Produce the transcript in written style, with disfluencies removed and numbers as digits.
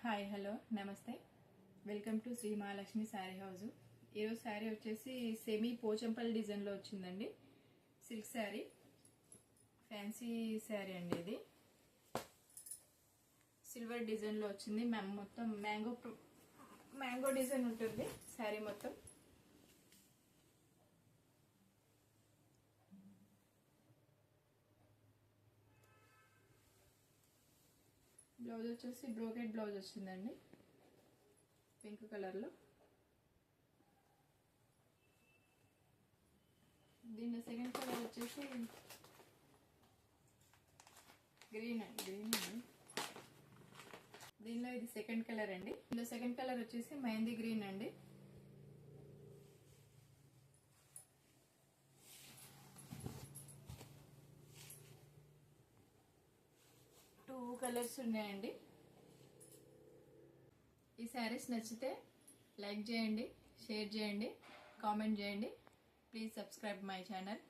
Hi hello నమస్తే welcome to Shri Mahalakshmi Sari House. ఈరోజు శారీ వచ్చేసి సెమీ పోచంపల్లి డిజైన్లో వచ్చిందండి. సిల్క్ శారీ, ఫ్యాన్సీ శారీ అండి. ఇది సిల్వర్ డిజైన్లో వచ్చింది. మొత్తం మ్యాంగో డిజైన్ ఉంటుంది శారీ మొత్తం. బ్లౌజ్ వచ్చేసి బ్రోకెట్ బ్లౌజ్ వచ్చిందండి, పింక్ కలర్లో. దీని సెకండ్ కలర్ వచ్చేసి గ్రీన్ అండి. దీనిలో ఇది సెకండ్ కలర్ అండి. దీనిలో సెకండ్ కలర్ వచ్చేసి మెహందీ గ్రీన్ అండి. టూ కలర్స్ ఉన్నాయండి. ఈ శారీస్ నచ్చితే లైక్ చేయండి, షేర్ చేయండి, కామెంట్ చేయండి. Please subscribe my channel.